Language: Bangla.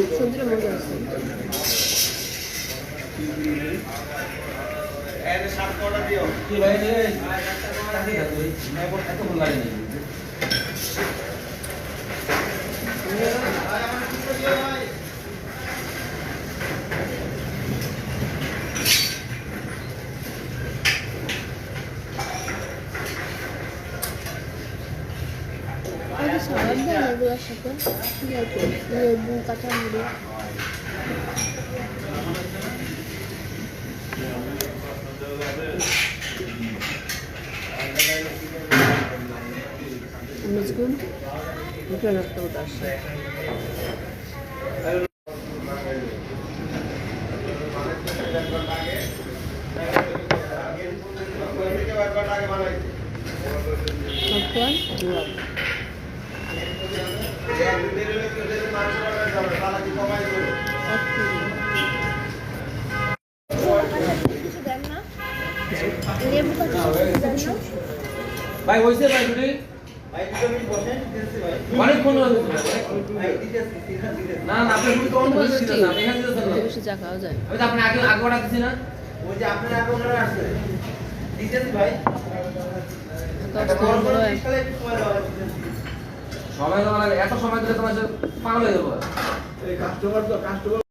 সবজিটা মজা আছে। সালাদ দেয় এগুলোর সাথে লেবু কাঁচামরিচ Mezgün bütün arkadaşlar. Popcorn, dua. Lembu kaçak. Bhai, what's it, bhai, today? অনেকক্ষণ না না আপনি খুব কম বলছিলেন না এখানে দিতেছেন না বেশি চা খাওয়া যায় আমি তো আপনি আগে অর্ডার দিছি না ওই যে আপনার আগে অর্ডার আসছে দিতেছি ভাই সময় দেওয়া লাগে এত সময় দিলে তোমার পাগল হয়ে যাবো এই কাস্টমার তো কাস্টমার